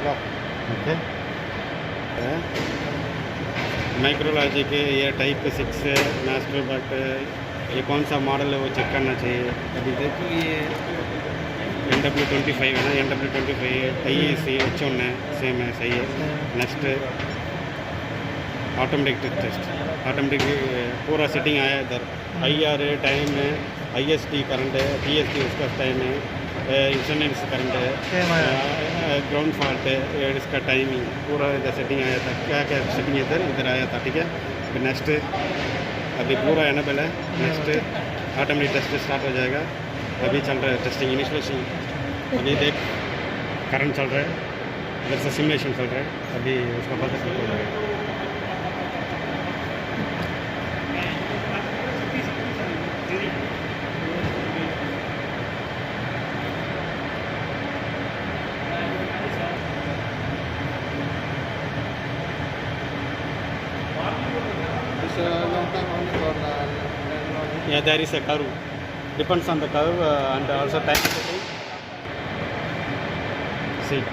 Okay micrology के ये type 6 master but ये कौन सा मॉडल है वो चेक करना चाहिए। अभी देखो ये NW25 है ना, NW25 IEC H1 है, सेम है, सही है। नेक्स्ट ऑटोमेटिक टेस्ट, ऑटोमेटिक पूरा सेटिंग आया है इधर। IR टाइम है, IST करंट है, TST उसका टाइम है, इंस्टेंटेनियस करंट है, ग्राउंड फॉल्ट है, इसका टाइमिंग पूरा इधर सेटिंग आया था। क्या क्या सेटिंग इधर आया था, ठीक है। फिर नेक्स्ट अभी पूरा एनेबल है। नेक्स्ट ऑटोमेटिक टेस्ट स्टार्ट हो जाएगा। अभी चल रहा है टेस्टिंग इनिशिएशन, अभी देख करंट चल रहा है, इधर से सिमुलेशन चल रहा है, अभी उसका बाद हो जाएगा। Yeah, there is a curve. Depends on the curve and also time setting. See.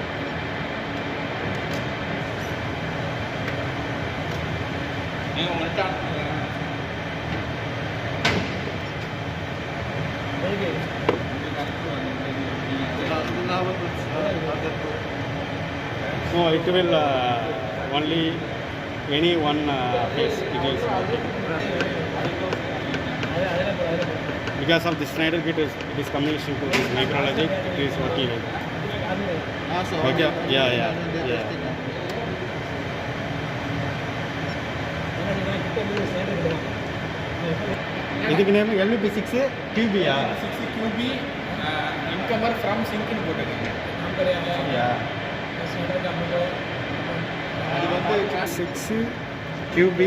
No, it will only any one phase. It is because of the Schneider kit, it is communication to this micrologic. It is working. Okay. Yeah. ಇದಕ್ಕೆ name LVP6 QB yeah 6 QB incomer from sync in boot ಯಾ ಅದು ಬಂದು 6 QB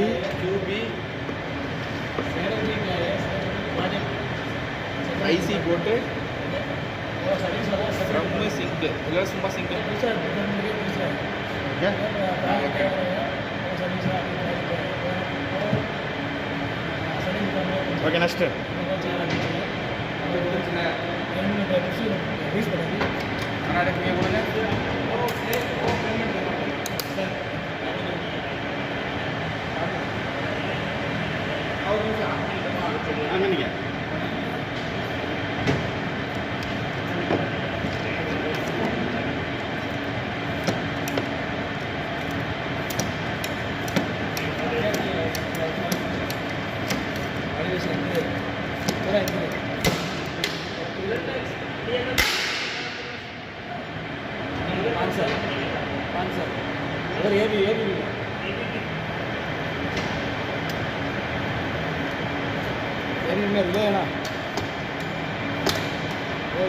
IC boated from sync ಎಲ್ಲ ತುಂಬಾ sync okay next Karnataka ಆಮೇಲೆ अगर ये भी में रिले है ना वो